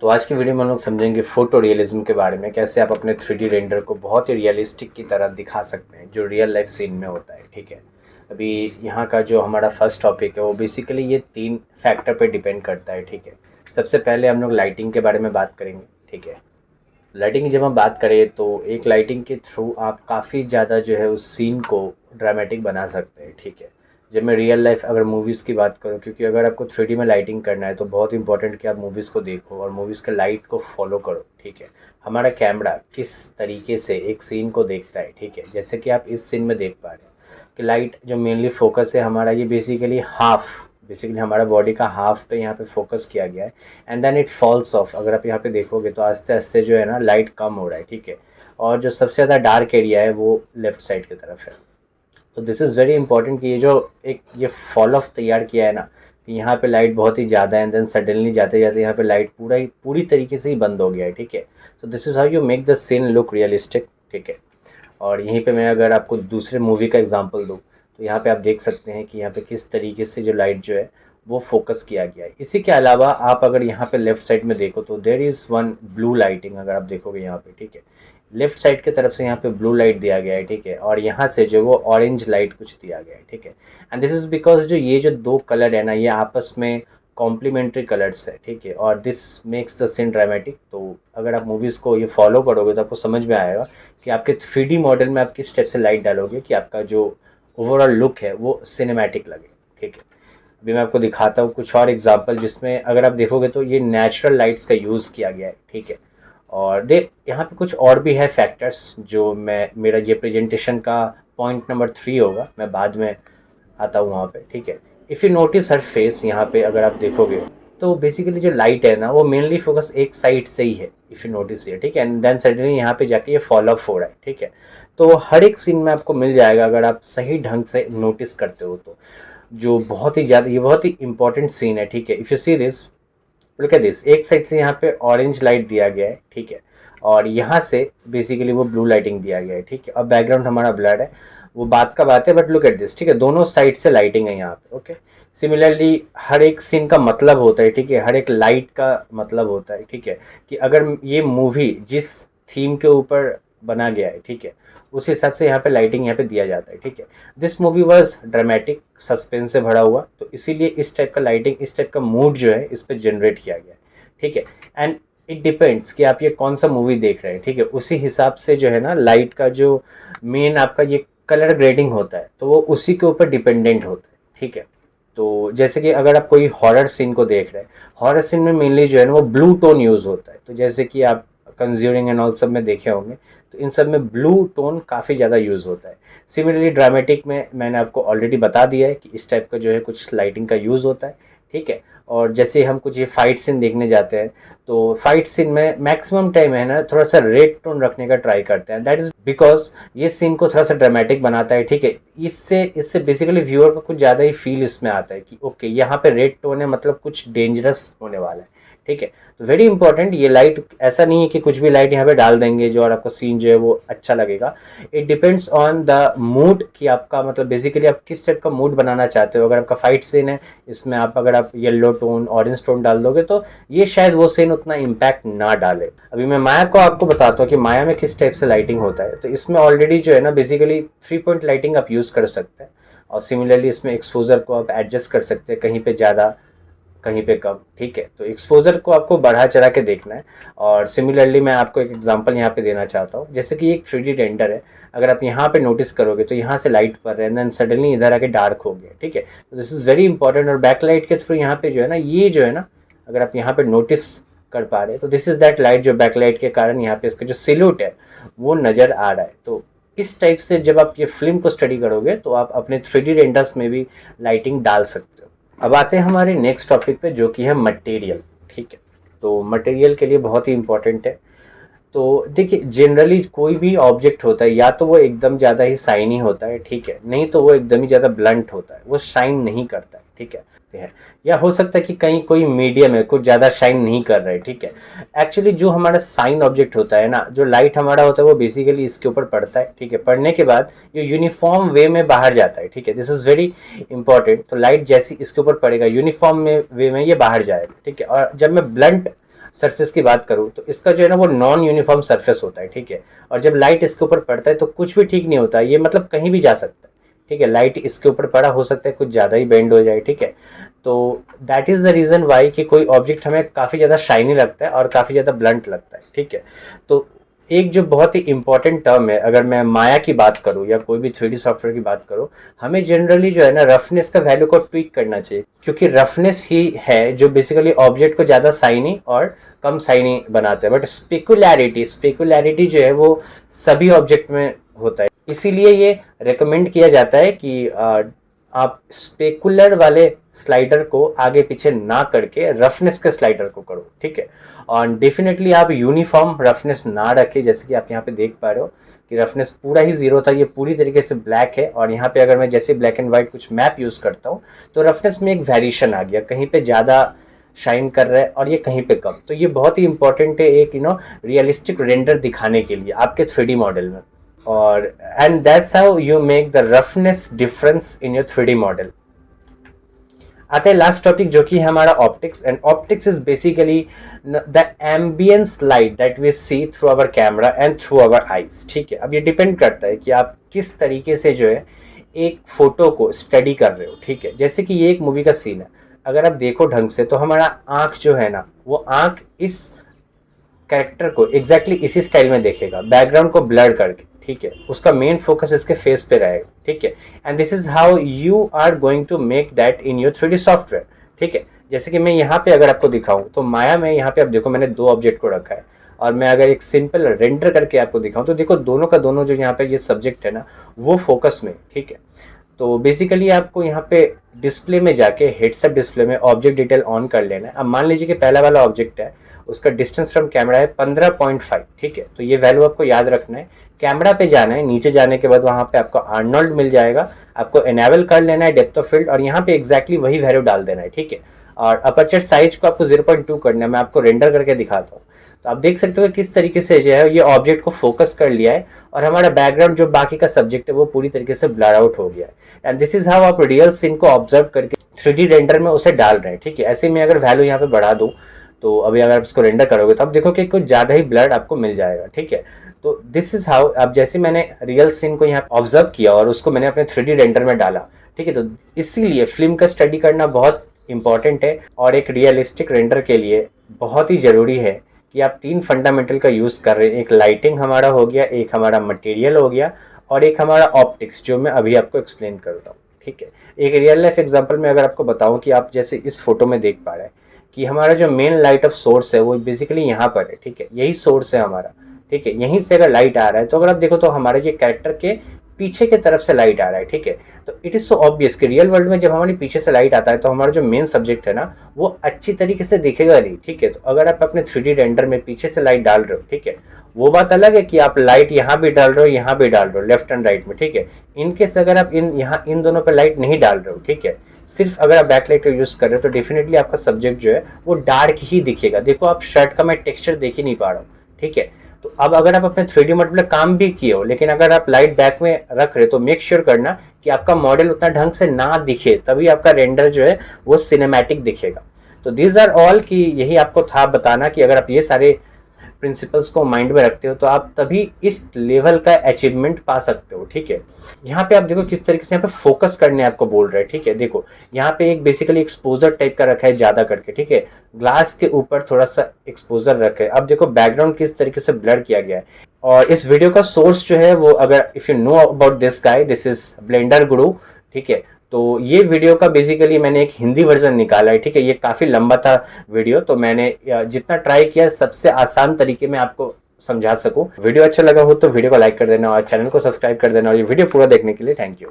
तो आज की वीडियो में हम लोग समझेंगे फोटो रियलिज्म के बारे में, कैसे आप अपने 3D रेंडर को बहुत ही रियलिस्टिक की तरह दिखा सकते हैं जो रियल लाइफ सीन में होता है। ठीक है, अभी यहाँ का जो हमारा फर्स्ट टॉपिक है वो बेसिकली ये 3 फैक्टर पे डिपेंड करता है। ठीक है, सबसे पहले हम लोग लाइटिंग के बारे में बात करेंगे। ठीक है, लाइटिंग की जब हम बात करें तो एक लाइटिंग के थ्रू आप काफ़ी ज़्यादा जो है उस सीन को ड्रामेटिक बना सकते हैं। ठीक है, जब मैं रियल लाइफ अगर मूवीज़ की बात करूँ, क्योंकि अगर आपको 3D में लाइटिंग करना है तो बहुत इंपॉर्टेंट कि आप मूवीज़ को देखो और मूवीज़ के लाइट को फॉलो करो। ठीक है, हमारा कैमरा किस तरीके से एक सीन को देखता है। ठीक है, जैसे कि आप इस सीन में देख पा रहे हैं कि लाइट जो मेनली फोकस है हमारा, ये बेसिकली हमारा बॉडी का हाफ पे यहाँ पे फोकस किया गया है and then it falls off. अगर आप यहाँ पे देखोगे तो आस्ते आस्ते जो है ना लाइट कम हो रहा है। ठीक है, और जो सबसे ज़्यादा डार्क एरिया है वो लेफ़्ट साइड की तरफ है। तो दिस इज़ वेरी इंपॉर्टेंट कि ये फॉल ऑफ तैयार किया है ना, कि यहाँ पे लाइट बहुत ही ज़्यादा है एंड देन सडनली जाते जाते यहाँ पे लाइट पूरी तरीके से ही बंद हो गया है। ठीक है, तो this is how you make the scene look realistic. ठीक है, और यहीं पे मैं अगर आपको दूसरे मूवी का एग्जांपल दूँ तो यहाँ पे आप देख सकते हैं कि यहाँ पे किस तरीके से जो लाइट जो है वो फोकस किया गया है। इसी के अलावा आप अगर यहाँ पे लेफ़्ट साइड में देखो तो there is one blue lighting. अगर आप देखोगे यहाँ पे, ठीक है, लेफ़्ट साइड की तरफ से यहाँ पे ब्लू लाइट दिया गया है। ठीक है, और यहाँ से जो वो ऑरेंज लाइट कुछ दिया गया है। ठीक है, एंड दिस इज़ बिकॉज जो दो कलर है ना, ये आपस में कॉम्प्लीमेंट्री कलर्स है। ठीक है, और this makes the scene dramatic. तो अगर आप मूवीज़ को ये फॉलो करोगे तो आपको समझ में आएगा कि आपके 3D मॉडल में आप किस स्टेप से लाइट डालोगे कि आपका जो ओवरऑल लुक है वो सिनेमैटिक लगे। ठीक है, अभी मैं आपको दिखाता हूँ कुछ और एग्जांपल जिसमें अगर आप देखोगे तो ये नेचुरल लाइट्स का यूज़ किया गया है। ठीक है, और यहाँ पे कुछ और भी है फैक्टर्स जो मेरा ये प्रेजेंटेशन का पॉइंट नंबर 3 होगा, मैं बाद में आता हूँ वहाँ पे। ठीक है, if you notice her face, यहाँ पे अगर आप देखोगे तो बेसिकली जो लाइट है ना वो मेनली फोकस एक साइड से ही है, इफ़ यू नोटिस ये। ठीक है, एंड देन सडनली यहाँ पे जाके ये फॉल ऑफ हो रहा है। ठीक है, तो हर एक सीन में आपको मिल जाएगा अगर आप सही ढंग से नोटिस करते हो तो, जो बहुत ही ज़्यादा, ये बहुत ही इंपॉर्टेंट सीन है। ठीक है, if you see this, look at this, एक साइड से यहाँ पे ऑरेंज लाइट दिया गया है। ठीक है, और यहाँ से बेसिकली वो ब्लू लाइटिंग दिया गया है। ठीक है, अब बैकग्राउंड हमारा ब्लड है, वो बात का बात है, बट लुक एट दिस। ठीक है, दोनों साइड से लाइटिंग है यहाँ पे। ओके, सिमिलरली हर एक सीन का मतलब होता है। ठीक है, हर एक लाइट का मतलब होता है। ठीक है, कि अगर ये मूवी जिस थीम के ऊपर बना गया है, ठीक है, उस हिसाब से यहाँ पे लाइटिंग यहाँ पे दिया जाता है। ठीक है, this movie was dramatic, suspense से भरा हुआ, तो इसीलिए इस टाइप का लाइटिंग, इस टाइप का मूड जो है इस पर जनरेट किया गया है। ठीक है, एंड इट डिपेंड्स कि आप ये कौन सा मूवी देख रहे हैं। ठीक है, उसी हिसाब से जो है ना लाइट का जो मेन आपका ये कलर ग्रेडिंग होता है तो वो उसी के ऊपर डिपेंडेंट होता है। ठीक है, तो जैसे कि अगर आप कोई हॉरर सीन को देख रहे हैं, हॉरर सीन में मेनली जो है ना वो ब्लू टोन यूज़ होता है। तो जैसे कि आप कंज्यूरिंग एंड ऑल सब में देखे होंगे, तो इन सब में ब्लू टोन काफ़ी ज़्यादा यूज़ होता है। सिमिलरली ड्रामेटिक में मैंने आपको ऑलरेडी बता दिया है कि इस टाइप का जो है कुछ लाइटिंग का यूज़ होता है। ठीक है, और जैसे हम कुछ ये फाइट सीन देखने जाते हैं तो फाइट सीन में मैक्सिमम टाइम है ना थोड़ा सा रेड टोन रखने का ट्राई करते हैं। दैट इज़ बिकॉज ये सीन को थोड़ा सा ड्रामेटिक बनाता है। ठीक है, इससे इससे बेसिकली व्यूअर को कुछ ज़्यादा ही फील इसमें आता है कि ओके यहाँ पे रेड टोन है, मतलब कुछ डेंजरस होने वाला है। ठीक है, तो वेरी इंपॉर्टेंट, ये लाइट ऐसा नहीं है कि कुछ भी लाइट यहाँ पे डाल देंगे जो और आपका सीन जो है वो अच्छा लगेगा। It depends on the mood कि आपका मतलब बेसिकली आप किस टाइप का मूड बनाना चाहते हो। अगर आपका फाइट सीन है, इसमें अगर आप येलो टोन, ऑरेंज टोन डाल दोगे तो ये शायद वो सीन उतना इम्पैक्ट ना डाले। अभी मैं माया को आपको बताता हूँ कि माया में किस टाइप से लाइटिंग होता है। तो इसमें ऑलरेडी जो है ना बेसिकली 3 पॉइंट लाइटिंग आप यूज़ कर सकते हैं, और सिमिलरली इसमें एक्सपोजर को आप एडजस्ट कर सकते हैं, कहीं पे ज़्यादा कहीं पे कम। ठीक है, तो एक्सपोजर को आपको बढ़ा चढ़ा के देखना है। और सिमिलरली मैं आपको एक एग्जांपल यहाँ पे देना चाहता हूँ, जैसे कि एक 3D रेंडर है, अगर आप यहाँ पे नोटिस करोगे तो यहाँ से लाइट पड़ रहा है एंड सडनली इधर आके डार्क हो गया। ठीक है, तो दिस इज़ वेरी इंपॉर्टेंट। और बैक लाइट के थ्रू यहाँ पे जो है ना, ये जो है ना, अगर आप यहाँ पे नोटिस कर पा रहे हैं तो दिस इज़ दैट लाइट जो बैक लाइट के कारण यहाँ पे इसका जो सिल्यूट है वो नज़र आ रहा है। तो इस टाइप से जब आप ये फिल्म को स्टडी करोगे तो आप अपने 3D रेंडर्स में भी लाइटिंग डाल सकते हो। अब आते हैं हमारे नेक्स्ट टॉपिक पे जो कि है मटेरियल। ठीक है, तो मटेरियल के लिए बहुत ही इंपॉर्टेंट है। तो देखिए जनरली कोई भी ऑब्जेक्ट होता है या तो वो एकदम ज़्यादा ही शाइनी होता है। ठीक है, नहीं तो वो एकदम ही ज़्यादा ब्लंट होता है, वो शाइन नहीं करता है। ठीक है, या हो सकता है कि कहीं कोई मीडियम है, कुछ ज़्यादा शाइन नहीं कर रहा है। ठीक है, एक्चुअली जो हमारा साइन ऑब्जेक्ट होता है ना, जो लाइट हमारा होता है वो बेसिकली इसके ऊपर पड़ता है। ठीक है, पड़ने के बाद ये यूनिफॉर्म वे में बाहर जाता है। ठीक है, दिस इज़ वेरी इंपॉर्टेंट। तो लाइट जैसी इसके ऊपर पड़ेगा यूनिफॉर्म में वे में ये बाहर जाएगा। ठीक है, और जब मैं ब्लंट सरफेस की बात करूँ तो इसका जो है ना वो नॉन यूनिफॉर्म सरफेस होता है, ठीक है। और जब लाइट इसके ऊपर पड़ता है तो कुछ भी ठीक नहीं होता, ये मतलब कहीं भी जा सकता है, ठीक है। लाइट इसके ऊपर पड़ा, हो सकता है कुछ ज़्यादा ही बेंड हो जाए, ठीक है। तो that is the reason why कि कोई ऑब्जेक्ट हमें काफ़ी ज़्यादा शाइनी लगता है और काफ़ी ज़्यादा ब्लंट लगता है, ठीक है। तो एक जो बहुत ही इंपॉर्टेंट टर्म है, अगर मैं माया की बात करूँ या कोई भी 3D सॉफ्टवेयर की बात करूँ, हमें जनरली जो है ना रफनेस का वैल्यू को ट्विक करना चाहिए, क्योंकि रफनेस ही है जो बेसिकली ऑब्जेक्ट को ज़्यादा शाइनी और कम शाइनी बनाता है। बट स्पेकुलैरिटी जो है वो सभी ऑब्जेक्ट में होता है, इसीलिए ये रेकमेंड किया जाता है कि आप स्पेकुलर वाले स्लाइडर को आगे पीछे ना करके रफनेस के स्लाइडर को करो, ठीक है। और डेफिनेटली आप यूनिफॉर्म रफनेस ना रखें, जैसे कि आप यहाँ पे देख पा रहे हो कि रफनेस पूरा ही जीरो था, ये पूरी तरीके से ब्लैक है। और यहाँ पे अगर मैं जैसे ब्लैक एंड वाइट कुछ मैप यूज़ करता हूँ तो रफनेस में एक वेरिएशन आ गया, कहीं पे ज़्यादा शाइन कर रहा है और ये कहीं पे कम। तो ये बहुत ही इंपॉर्टेंट है एक रियलिस्टिक रेंडर दिखाने के लिए आपके 3D मॉडल में। और and that's how you make the roughness difference in your 3D model. आता है लास्ट टॉपिक जो कि हमारा optics, and optics is basically the ambience light that we see through our camera and through our eyes, ठीक है। अब ये depend करता है कि आप किस तरीके से जो है एक फोटो को स्टडी कर रहे हो, ठीक है। जैसे कि ये एक मूवी का सीन है, अगर आप देखो ढंग से तो हमारा आँख जो है ना वो आँख इस कैरेक्टर को एग्जैक्टली इसी स्टाइल में देखेगा, बैकग्राउंड को ब्लर करके, ठीक है। उसका मेन फोकस इसके फेस पे रहेगा, ठीक है। And this is how you are going to make that in your 3D software, ठीक है। जैसे कि मैं यहाँ पे अगर आपको दिखाऊं तो माया में यहाँ पे आप देखो मैंने दो ऑब्जेक्ट को रखा है, और मैं अगर एक सिंपल रेंडर करके आपको दिखाऊं तो देखो दोनों का दोनों जो यहाँ पे ये सब्जेक्ट है ना वो फोकस में, ठीक है। तो बेसिकली आपको यहाँ पे डिस्प्ले में जाके हेडसेट डिस्प्ले में ऑब्जेक्ट डिटेल ऑन कर लेना है। अब मान लीजिए कि पहला वाला ऑब्जेक्ट है, उसका डिस्टेंस फ्रॉम कैमरा है 15.5, ठीक है। तो ये वैल्यू आपको याद रखना है, कैमरा पे जाना है, नीचे जाने के बाद वहाँ पे आपको आर्नोल्ड मिल जाएगा, आपको एनेबल कर लेना है डेप्थ ऑफ फील्ड, और यहाँ पे एग्जैक्टली वही वैल्यू डाल देना है, ठीक है। और अपर्चर साइज को आपको 0.2 करना है, मैं आपको रेंडर करके दिखाता हूँ। तो आप देख सकते हो कि किस तरीके से जो है ये ऑब्जेक्ट को फोकस कर लिया है, और हमारा बैकग्राउंड जो बाकी का सब्जेक्ट है वो पूरी तरीके से ब्लर आउट हो गया है। एंड दिस इज हाउ आप रियल सीन को ऑब्जर्व करके 3D रेंडर में उसे डाल रहे हैं, ठीक है। ऐसे में अगर वैल्यू यहाँ पे बढ़ा दूँ तो अभी अगर आप इसको रेंडर करोगे तो आप देखो कि कुछ ज़्यादा ही ब्लर आपको मिल जाएगा, ठीक है। तो दिस इज हाउ, अब जैसे मैंने रियल सीन को यहाँ ऑब्जर्व किया और उसको मैंने अपने 3D रेंडर में डाला, ठीक है। तो इसीलिए फिल्म का स्टडी करना बहुत इंपॉर्टेंट है, और एक रियलिस्टिक रेंडर के लिए बहुत ही ज़रूरी है कि आप 3 फंडामेंटल का यूज़ कर रहे हैं। एक लाइटिंग हमारा हो गया, एक हमारा मटेरियल हो गया, और एक हमारा ऑप्टिक्स जो मैं अभी आपको एक्सप्लेन करता हूँ, ठीक है। एक रियल लाइफ एग्जांपल में अगर आपको बताऊँ कि आप जैसे इस फोटो में देख पा रहे हैं कि हमारा जो मेन लाइट ऑफ सोर्स है वो बेसिकली यहाँ पर है, ठीक है। यही सोर्स है हमारा, ठीक है। यहीं से अगर लाइट आ रहा है तो अगर आप देखो तो हमारे ये कैरेक्टर के पीछे की तरफ से लाइट आ रहा है, ठीक है। तो इट इज़ सो ऑब्वियस कि रियल वर्ल्ड में जब हमारे पीछे से लाइट आता है तो हमारा जो मेन सब्जेक्ट है ना वो अच्छी तरीके से दिखेगा नहीं, ठीक है। तो अगर आप अपने 3D रेंडर में पीछे से लाइट डाल रहे हो, ठीक है, वो बात अलग है कि आप लाइट यहाँ भी डाल रहे हो, यहाँ भी डाल रहे हो, लेफ्ट एंड राइट में, ठीक है। इनकेस अगर आप इन दोनों पर लाइट नहीं डाल रहे हो, ठीक है, सिर्फ अगर आप बैकलाइट का यूज़ कर रहे हो तो डेफिनेटली आपका सब्जेक्ट जो है वो डार्क ही दिखेगा। देखो आप शर्ट का मैं टेक्सचर देख ही नहीं पा रहा हूँ, ठीक है। तो अब अगर आप अपने 3D मॉडल में काम भी किए हो लेकिन अगर आप लाइट बैक में रख रहे हो तो मेक श्योर करना कि आपका मॉडल उतना ढंग से ना दिखे, तभी आपका रेंडर जो है वो सिनेमैटिक दिखेगा। तो दीज आर ऑल कि यही आपको था बताना कि अगर आप ये सारे प्रिंसिपल्स को माइंड में रखते हो तो आप तभी इस लेवल का अचीवमेंट पा सकते हो, ठीक है। यहाँ पे आप देखो किस तरीके से यहाँ पे फोकस करने आपको बोल रहे हैं, ठीक है। देखो यहाँ पे एक बेसिकली एक्सपोजर टाइप का रखा है ज़्यादा करके, ठीक है, ग्लास के ऊपर थोड़ा सा एक्सपोजर रखा है। अब देखो बैकग्राउंड किस तरीके से ब्लर किया गया है। और इस वीडियो का सोर्स जो है वो, अगर if you know about this guy, this is blender गुरु, ठीक है। तो ये वीडियो का बेसिकली मैंने एक हिंदी वर्जन निकाला है, ठीक है। ये काफ़ी लंबा था वीडियो, तो मैंने जितना ट्राई किया सबसे आसान तरीके में आपको समझा सकूं। वीडियो अच्छा लगा हो तो वीडियो को लाइक कर देना और चैनल को सब्सक्राइब कर देना, और ये वीडियो पूरा देखने के लिए थैंक यू।